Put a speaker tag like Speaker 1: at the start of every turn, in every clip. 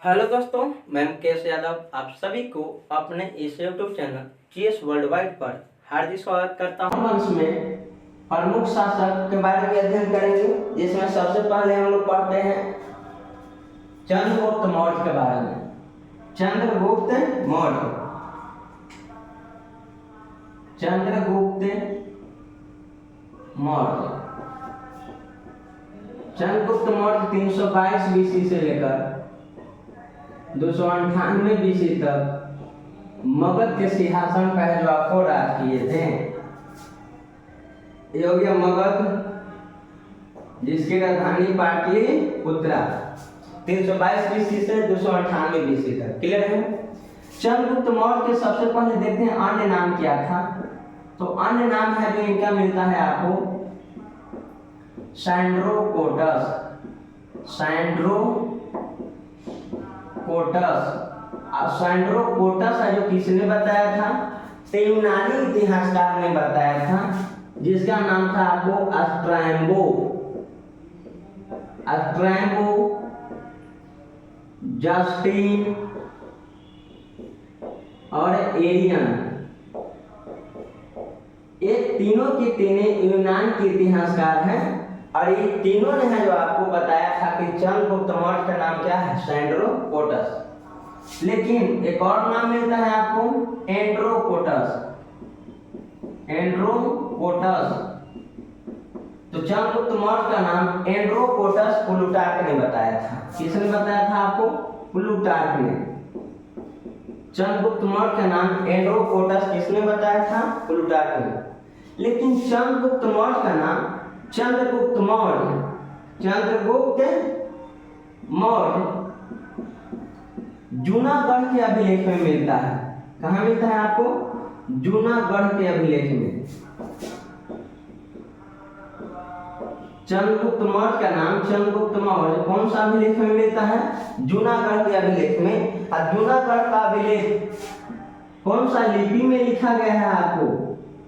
Speaker 1: Hello दोस्तों, मैं मुकेश यादव आप सभी को अपने इस YouTube channel GS world wide पर हार्दिक स्वागत करता हूँ। वंश में प्रमुख शासक के बारे में अध्ययन करेंगे, जिसमें सबसे पहले हम लोग पढ़ते हैं चंद्रगुप्त मौर्य के बारे में। चंद्रगुप्त मौर्य चंद्रगुप्त मौर्य 322 बीसी से लेकर 298 बीसी तक मगध के सिंहासन पर जो राज किए थे। ये हो गया मगध, जिसकी राजधानी पाटलिपुत्रा 322 बीसी से 298 बीसी तक। क्लियर है। चंद्रगुप्त मौर्य के सबसे पहले देखते हैं अन्य नाम क्या था। तो अन्य नाम है जो इनका मिलता है आपको सैंड्रोकोटस। सैंड्रोकोटस है जो किसने बताया था? यूनानी इतिहासकार ने बताया था, जिसका नाम था आपको स्ट्रैबो, जस्टिन और एरियन। ये तीनों के तीनों यूनान के इतिहासकार हैं, और ये तीनों ने है जो आपको बताया था कि चंद्रगुप्त मौर्य का नाम क्या है? सैंड्रोकोटस। लेकिन एक और नाम मिलता है आपको एंड्रोकोटस। तो चंद्रगुप्त मौर्य का नाम एंड्रोकोटस प्लूटार्क ने बताया था। किसने बताया था आपको? प्लूटार्क ने। चंद्रगुप्त मौर्य का नाम एंड्रोकोटस किसने बताया था? प्लूटार्क ने। लेकिन चंद्रगुप्त मौर्य का नाम चंद्रगुप्त मौर्य जूनागढ़ के अभिलेख में मिलता है। कहाँ मिलता है आपको? जूनागढ़ के अभिलेख में। चंद्रगुप्त मौर्य का नाम चंद्रगुप्त मौर्य कौन सा अभिलेख में मिलता है? जूनागढ़ के अभिलेख में। और जूनागढ़ का अभिलेख कौन सा लिपि में लिखा गया है आपको?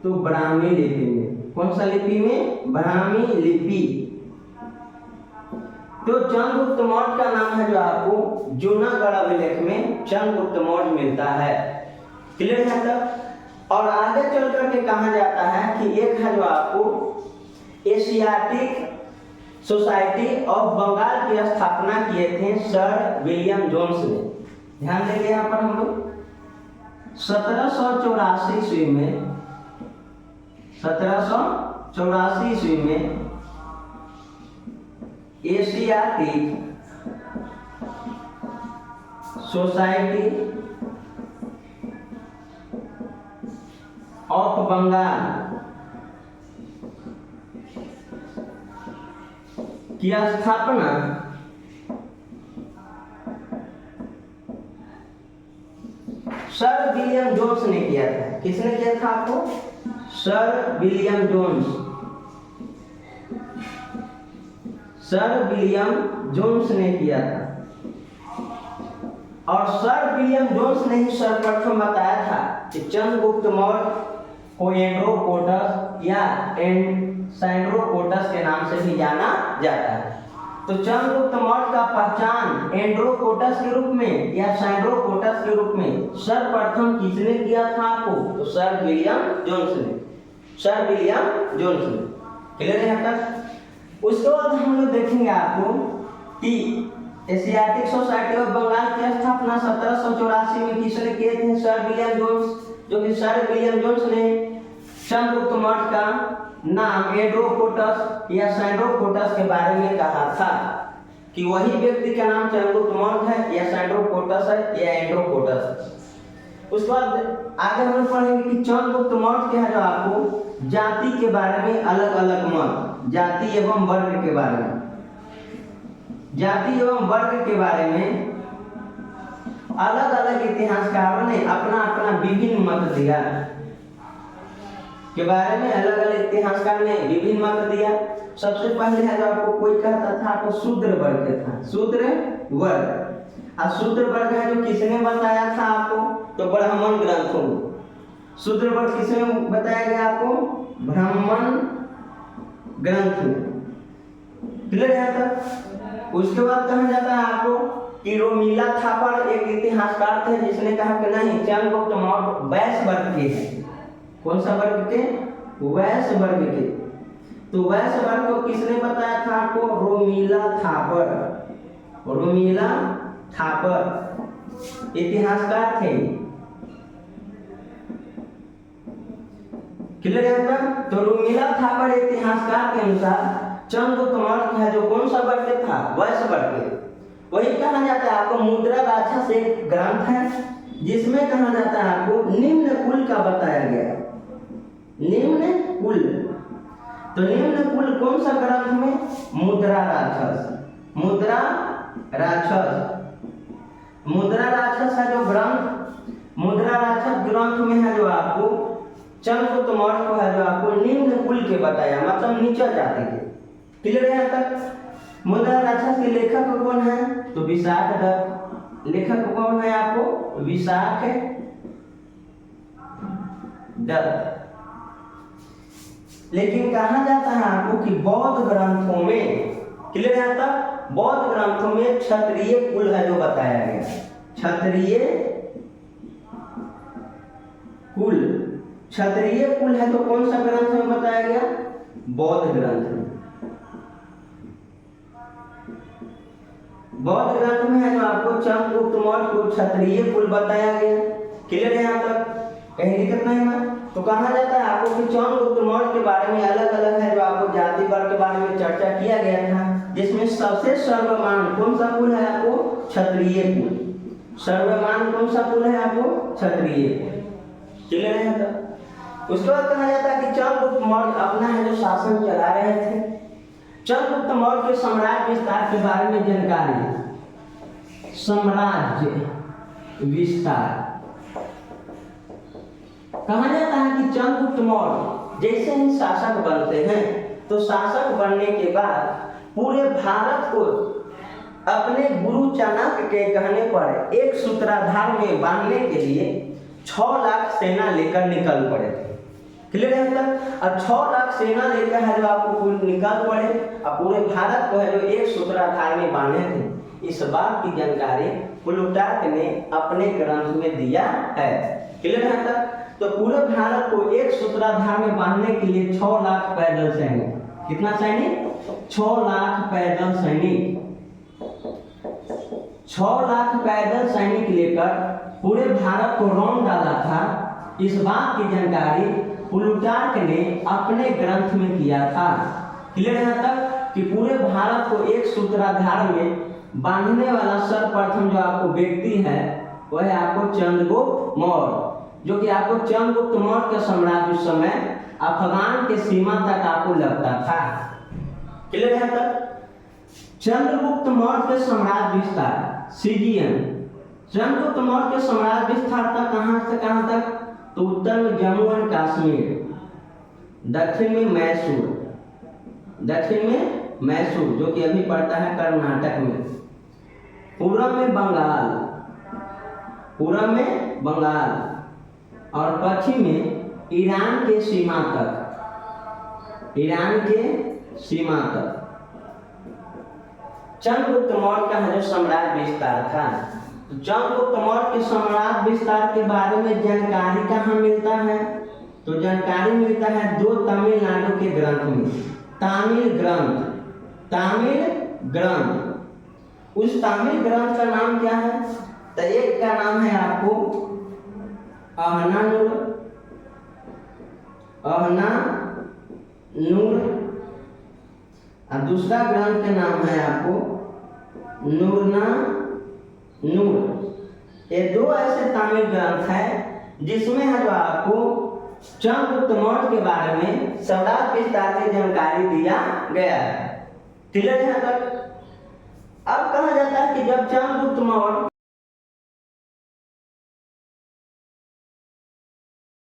Speaker 1: तो ब्राह्मी लिपि में। कौन सा लिपि में? ब्राह्मी लिपि। तो चंद्रगुप्त मौर्य का नाम है जो आपको जूनागढ़ अभिलेख में चंद्रगुप्त मौर्य मिलता है। क्लियर है तब? और आगे चल करके कहा जाता है कि एक है जो आपको एशियाटिक सोसाइटी ऑफ बंगाल की स्थापना किए थे सर विलियम जोन्स ने। ध्यान देंगे यहाँ पर हम लोग 1784 ईस्वी में एशियाटिक सोसाइटी ऑफ बंगाल की स्थापना सर विलियम जोन्स ने किया था। किसने किया था आपको? सर विलियम जोन्स ने किया था। और सर विलियम जोन्स ने ही सर्वप्रथम बताया था कि चंद्रगुप्त मौर्य को एंड्रोकोटस या सैंड्रोकोटस के नाम से भी जाना जाता है। तो चंद्रगुप्त मौर्य का पहचान एंड्रोकोटस के रूप में या सैंड्रोकोटस के रूप में सर्वप्रथम किसने किया था आपको? तो सर विलियम जोन्स ने। क्लियर है तक? उसके बाद हम लोग देखेंगे आपको कि एशियाटिक सोसाइटी ऑफ बंगाल की स्थापना 1784 में किसने किए थे? Sir William Jones. जो कि सर विलियम जोन्स ने चंद्रगुप्त मौर्य का नाम एंड्रोकोटस या सैंड्रोकोटस के बारे में कहा था कि वही व्यक्ति का नाम चंद्रगुप्त मौर्य है या सैंड्रोकोटस है या एंड्रोकोटस। उसके बाद आगे हम पढ़ेंगे कि चंद्रगुप्त मौर्य के है जो आपको जाति के बारे में अलग अलग मत, जाति एवं वर्ग के बारे में अलग अलग इतिहासकारों ने अपना अपना विभिन्न मत दिया। के बारे में अलग अलग इतिहासकार ने विभिन्न मत दिया। सबसे पहले है जो आपको कोई कहता था आपको शूद्र वर्ग था। शूद्र वर्ग है जो किसने बताया था आपको? तो ब्राह्मण ग्रंथों। शूद्र वर्ग किसने बताया गया आपको? ब्राह्मण ग्रंथ में। क्लियर है तक? उसके बाद कहा जाता है आपको कि रोमिला थापर एक इतिहासकार थे जिसने कहा कि नहीं, चंद्रगुप्त मौर्य वैश्य वर्ग के हैं। कौन सा वर्ग के? वैश्य वर्ग के। तो वैश्य वर्ग को किसने बताया था आपको? रोमिला थापर। रोमिला थापर इतिहासकार थे। क्लियर है तक? तो रोमिला थापर इतिहासकार के अनुसार चंद्रगुप्त मौर्य है जो कौन सा वर्ग के था? वैश्य वर्ग के। वही कहा जाता है आपको मुद्रा राक्षस एक ग्रंथ है जिसमें कहा जाता है आपको निम्न कुल का बताया गया। निम्न कुल, तो निम्न कुल कौन सा ग्रंथ में? मुद्रा राक्षस। मुद्रा राक्षस, मुद्रा राक्षस है जो ग्रंथ, मुद्रा राक्षस ग्रंथ में है जो आपको चंद्रगुप्त मौर्य को है जो आपको निम्न कुल के बताया, मतलब नीचा जाति के। क्लियर है तक? मुद्रा राक्षस के लेखक कौन है? तो विशाख दत्त। लेखक कौन है आपको? विशाख दत्त। लेकिन कहा जाता है आपको कि बौद्ध ग्रंथों में, क्लियर है तक? बौद्ध ग्रंथों में क्षत्रिय कुल है जो बताया गया। क्षत्रिय कुल, क्षत्रिय कुल है तो कौन सा ग्रंथ में बताया गया? बौद्ध ग्रंथ में। बौद्ध ग्रंथ में है जो आपको चंद्रगुप्त मौर्य को क्षत्रिय कुल बताया गया। क्लियर है यहाँ तक? कहीं दिक्कत नहीं है? तो कहा जाता है आपको कि चंद्रगुप्त मौर्य के बारे में अलग अलग है जो आपको जाति वर्ग के बारे में चर्चा किया गया था, जिसमें सबसे सर्वमान्य कौन सा कुल है आपको? क्षत्रिय कुल। सर्वमान्य कौन सा कुल है आपको? क्षत्रिय कुल। क्लियर है तक? उसके बाद कहा जाता है कि चंद्रगुप्त मौर्य अपना है जो शासन चला रहे थे। चंद्रगुप्त मौर्य के साम्राज्य विस्तार के बारे में जानकारी। साम्राज्य विस्तार कहा जाता है कि चंद्रगुप्त मौर्य जैसे ही शासक बनते हैं तो शासक बनने के बाद पूरे भारत को अपने गुरु चाणक्य के कहने पर एक सूत्राधार में बांधने के लिए 6 लाख सेना लेकर निकल पड़े थे। क्लियर है तक? अब 6 लाख सेना लेकर है जो आपको निकल पड़े और पूरे भारत को है जो एक सूत्राधार में बांधे थे। इस बात की जानकारी प्लूटार्क ने अपने ग्रंथ में दिया है। क्लियर है तक? तो पूरे भारत को एक सूत्राधार में बांधने के लिए 6 लाख पैदल सैनिक, कितना सैनिक? 6 लाख पैदल सैनिक, 6 लाख पैदल सैनिक लेकर पूरे भारत को रौंद डाला था। इस बात की जानकारी प्लूटार्क ने अपने ग्रंथ में किया था। क्लियर है तक? कि पूरे भारत को एक सूत्राधार में बांधने वाला सर्वप्रथम जो आपको व्यक्ति है वह है आपको चंद्रगुप्त मौर्य, जो कि आपको चंद्रगुप्त मौर्य का साम्राज्य उस समय अफगान के सीमा तक आपको लगता था। क्लियर है तक? चंद्रगुप्त मौर्य के साम्राज्य विस्तार सीजीएम। चंद्रगुप्त मौर्य के साम्राज्य विस्तार तक कहां से कहां तक? तो उत्तर में जम्मू एंड कश्मीर, दक्षिण में मैसूर, दक्षिण में मैसूर जो कि अभी पड़ता है कर्नाटक में, पूर्व में बंगाल, पूर्व में बंगाल और पश्चिम में ईरान के सीमा तक, ईरान के सीमा तक चंद्रगुप्त मौर्य का जो साम्राज्य विस्तार था। तो चंद्रगुप्त मौर्य के साम्राज्य विस्तार के बारे में जानकारी कहाँ मिलता है? तो जानकारी मिलता है 2 तमिलनाडु के ग्रंथ में, तमिल ग्रंथ, तमिल ग्रंथ। उस तमिल ग्रंथ का नाम क्या है? तो एक का नाम है आपको अहनानूर, अहनानूर, और दूसरा ग्रंथ का नाम है आपको नूरनानूर। ये 2 ऐसे तमिल ग्रंथ हैं जिसमें है जो आपको चंद्रगुप्त मौर्य के बारे में साम्राज्य विस्तार की जानकारी दिया गया है। क्लियर है तक? अब कहा जाता है कि जब चंद्रगुप्त मौर्य